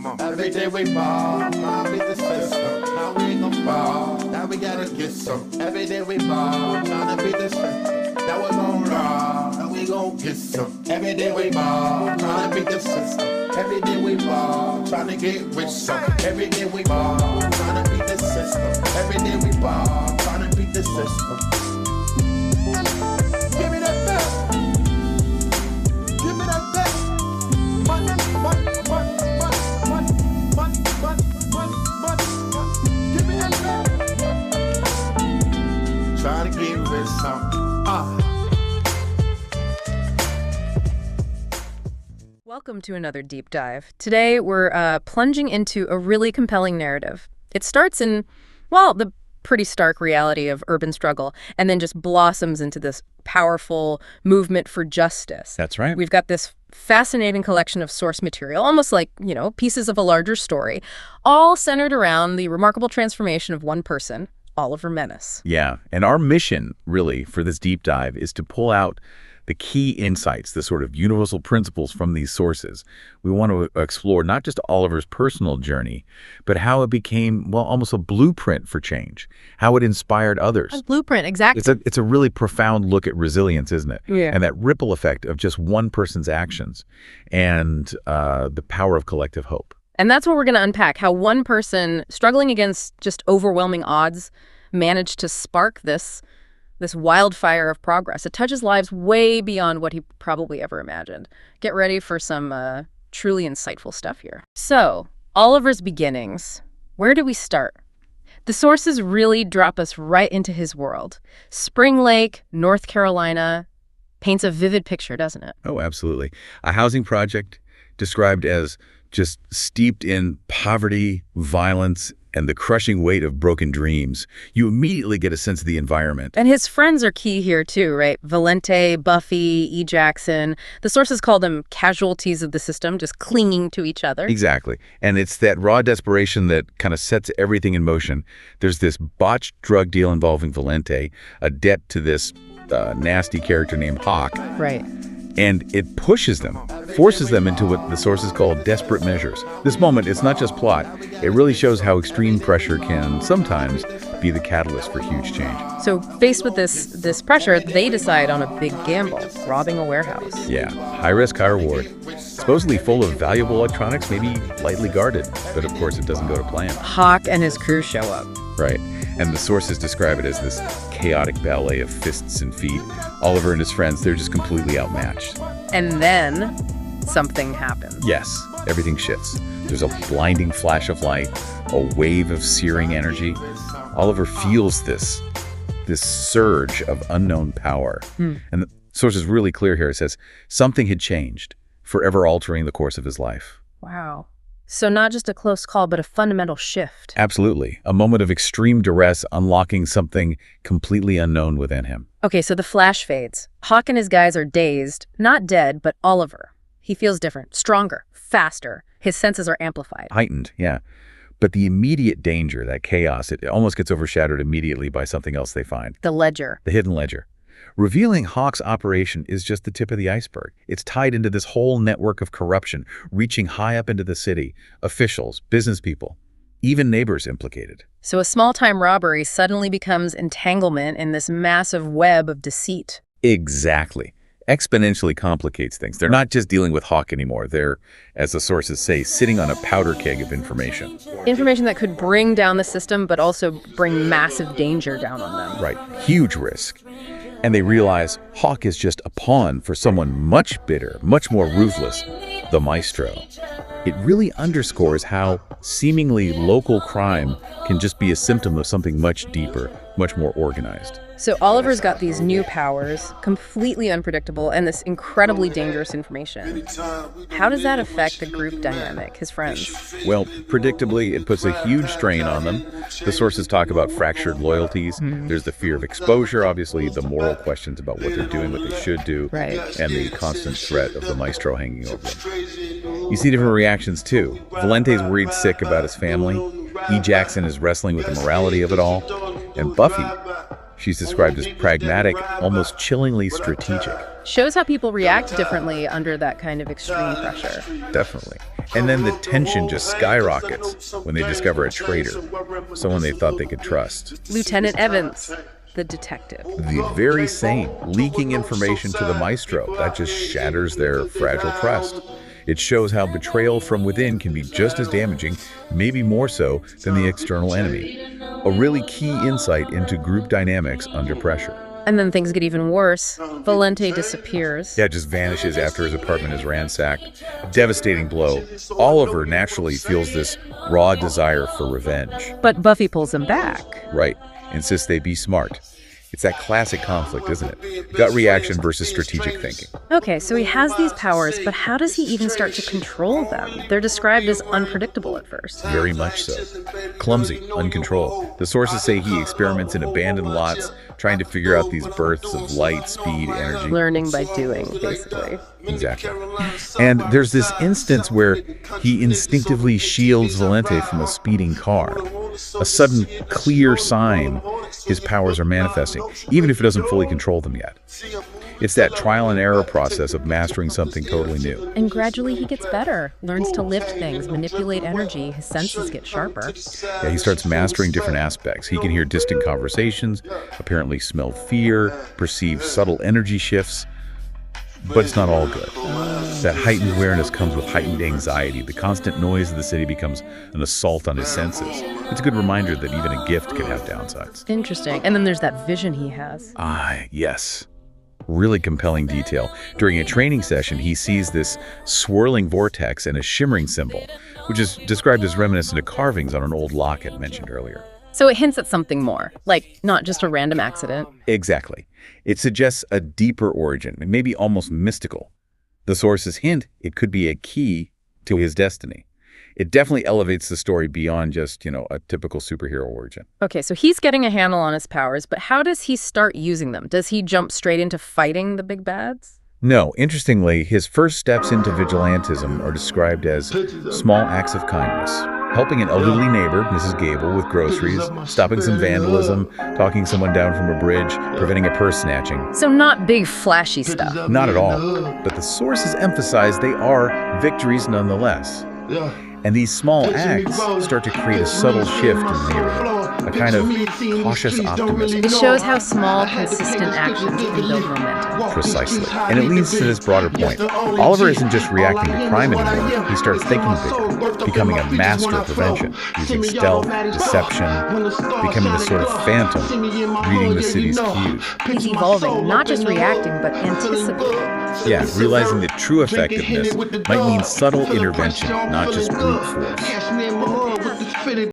Every day we ball, now beat the system. Now we ain't gon' fall, now we gotta get some. Every day we ball, tryna beat the system. Now we gon' roll, now we gon' get some. Every day we ball, tryna beat the system. Every day we ball, tryna get rich some. Every day we ball, tryna beat the system. Every day we ball, tryna beat the system. Give me that back. Give me that back. Money. Give me that back. Try to get rich some. Welcome to another deep dive. Today we're plunging into a really compelling narrative. It starts in, well, the pretty stark reality of urban struggle and then just blossoms into this powerful movement for justice. That's right. We've got this fascinating collection of source material, almost like, pieces of a larger story, all centered around the remarkable transformation of one person, Oliver Menace. Yeah, and our mission, really, for this deep dive is to pull out the key insights, the sort of universal principles from these sources. We want to explore not just Oliver's personal journey, but how it became, well, almost a blueprint for change, how it inspired others. A blueprint, exactly. It's a really profound look at resilience, isn't it? Yeah. And that ripple effect of just one person's actions and the power of collective hope. And that's what we're going to unpack, how one person struggling against just overwhelming odds managed to spark this wildfire of progress. It touches lives way beyond what he probably ever imagined. Get ready for some truly insightful stuff here. So, Oliver's beginnings. Where do we start? The sources really drop us right into his world. Spring Lake, North Carolina, paints a vivid picture, doesn't it? Oh, absolutely. A housing project described as just steeped in poverty, violence, and the crushing weight of broken dreams. You immediately get a sense of the environment. And his friends are key here too, right? Valente, Buffy, E. Jackson. The sources call them casualties of the system, just clinging to each other. Exactly. And it's that raw desperation that kind of sets everything in motion. There's this botched drug deal involving Valente, a debt to this nasty character named Hawk. Right. And it pushes them, forces them into what the sources call desperate measures. This moment, it's not just plot. It really shows how extreme pressure can sometimes be the catalyst for huge change. So faced with this pressure, they decide on a big gamble, robbing a warehouse. Yeah, high risk, high reward. Supposedly full of valuable electronics, maybe lightly guarded. But of course, it doesn't go to plan. Hawk and his crew show up. Right. And the sources describe it as this chaotic ballet of fists and feet. Oliver and his friends, they're just completely outmatched. And then something happens. Yes, everything shifts. There's a blinding flash of light, a wave of searing energy. Oliver feels this surge of unknown power. And the source is really clear here. It says something had changed, forever altering the course of his life. Wow. So not just a close call, but a fundamental shift. Absolutely. A moment of extreme duress unlocking something completely unknown within him. Okay, so the flash fades. Hawk and his guys are dazed, not dead, but Oliver. He feels different, stronger, faster. His senses are amplified. Heightened, yeah. But the immediate danger, that chaos, it almost gets overshadowed immediately by something else they find. The ledger. The hidden ledger. Revealing Hawk's operation is just the tip of the iceberg. It's tied into this whole network of corruption, reaching high up into the city. Officials, business people, even neighbors implicated. So a small-time robbery suddenly becomes entanglement in this massive web of deceit. Exactly. Exponentially complicates things. They're not just dealing with Hawk anymore. They're, as the sources say, sitting on a powder keg of information. Information that could bring down the system, but also bring massive danger down on them. Right. Huge risk. And they realize Hawk is just a pawn for someone much bigger, much more ruthless, the Maestro. It really underscores how seemingly local crime can just be a symptom of something much deeper, much more organized. So Oliver's got these new powers, completely unpredictable, and this incredibly dangerous information. How does that affect the group dynamic, his friends? Well, predictably, it puts a huge strain on them. The sources talk about fractured loyalties. There's the fear of exposure, obviously, the moral questions about what they're doing, what they should do, right, and the constant threat of the Maestro hanging over them. You see different reactions, too. Valente's worried sick about his family. E. Jackson is wrestling with the morality of it all. And Buffy, She's described as pragmatic, almost chillingly strategic. Shows how people react differently under that kind of extreme pressure. Definitely. And then the tension just skyrockets when they discover a traitor, someone they thought they could trust. Lieutenant Evans, the detective. The very same, leaking information to the maestro. That just shatters their fragile trust. It shows how betrayal from within can be just as damaging, maybe more so, than the external enemy. A really key insight into group dynamics under pressure. And then things get even worse. Valente disappears. Yeah, just vanishes after his apartment is ransacked. Devastating blow. Oliver naturally feels this raw desire for revenge. But Buffy pulls him back. Right. Insists they be smart. It's that classic conflict, isn't it? Gut reaction versus strategic thinking. Okay, so he has these powers, but how does he even start to control them? They're described as unpredictable at first. Very much so. Clumsy, uncontrolled. The sources say he experiments in abandoned lots, trying to figure out these bursts of light, speed, energy. Learning by doing, basically. Exactly. And there's this instance where he instinctively shields Valente from a speeding car. A sudden, clear sign his powers are manifesting, even if he doesn't fully control them yet. It's that trial and error process of mastering something totally new. And gradually he gets better, learns to lift things, manipulate energy, his senses get sharper. Yeah, he starts mastering different aspects. He can hear distant conversations, apparently smell fear, perceive subtle energy shifts. But it's not all good. That heightened awareness comes with heightened anxiety. The constant noise of the city becomes an assault on his senses. It's a good reminder that even a gift can have downsides. Interesting. And then there's that vision he has. Yes. Really compelling detail. During a training session, he sees this swirling vortex and a shimmering symbol, which is described as reminiscent of carvings on an old locket mentioned earlier. So it hints at something more, like not just a random accident. Exactly. It suggests a deeper origin, maybe almost mystical. The sources hint it could be a key to his destiny. It definitely elevates the story beyond just, a typical superhero origin. Okay, so he's getting a handle on his powers, but how does he start using them? Does he jump straight into fighting the big bads? No, interestingly, his first steps into vigilantism are described as small acts of kindness. Helping an elderly neighbor, Mrs. Gable, with groceries, stopping some vandalism, talking someone down from a bridge, preventing a purse snatching. So not big flashy stuff. Not at all. But the sources emphasize they are victories nonetheless. And these small acts start to create a subtle shift in the neighborhood, a kind of cautious optimism. It shows how small, consistent actions can build momentum. Precisely. And it leads to this broader point. Oliver isn't just reacting to crime anymore. He starts thinking bigger, becoming a master of prevention, using stealth, deception, becoming a sort of phantom, reading the city's cues. He's evolving, not just reacting, but anticipating. Yeah, realizing that true effectiveness might mean subtle intervention, not just brute force.